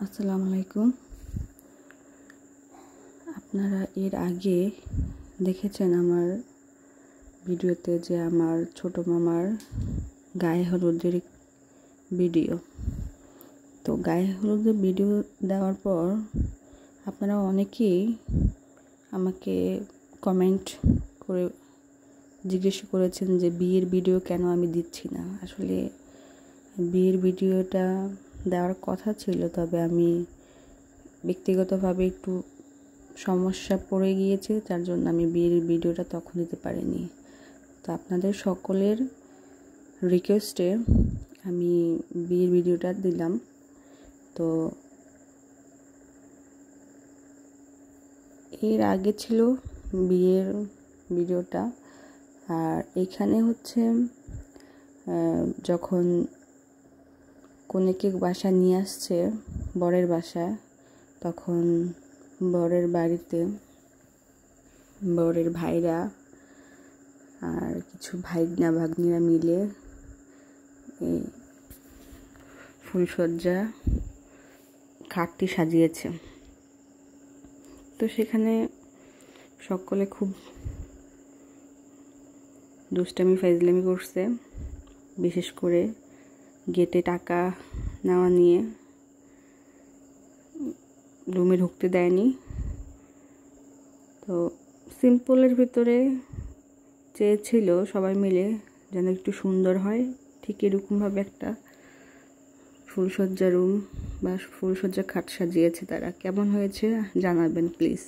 আসসালামু আলাইকুম। আপনারা এর আগে দেখেছেন আমার ভিডিওতে যে আমার ছোট মামার গায়ে হলুদের ভিডিও। তো গায়ে হলুদের ভিডিও দেওয়ার পর আপনারা অনেকেই আমাকে কমেন্ট করে জিজ্ঞেস করেছেন যে বিয়ের ভিডিও কেন আমি দিচ্ছি না। আসলে বিয়ের ভিডিওটা দেওয়ার কথা ছিল, তবে আমি ব্যক্তিগতভাবে একটু সমস্যা পড়ে গিয়েছে, যার জন্য আমি বিয়ের ভিডিওটা তখন দিতে পারিনি। তো আপনাদের সকলের রিকোয়েস্টে আমি বিয়ের ভিডিওটা দিলাম। তো এর আগে ছিল বিয়ের ভিডিওটা, আর এখানে হচ্ছে যখন কনেকে বাসা নিয়ে আসছে বরের বাসায়, তখন বরের বাড়িতে বরের ভাইরা আর কিছু ভাইগনা ভাগ্নিরা মিলে এই ফুলসজ্জা খাটটি সাজিয়েছে। তো সেখানে সকলে খুব দুষ্টামি ফাইজলামি করছে, বিশেষ করে গেটে টাকা নেওয়া নিয়ে রুমে ঢুকতে দেয়নি। তো সিম্পলের ভিতরে চেয়েছিল সবাই মিলে যেন একটু সুন্দর হয়, ঠিক এরকমভাবে একটা ফুলসজ্জা রুম বা ফুলসজ্জা খাট সাজিয়েছে তারা। কেমন হয়েছে জানাবেন প্লিজ।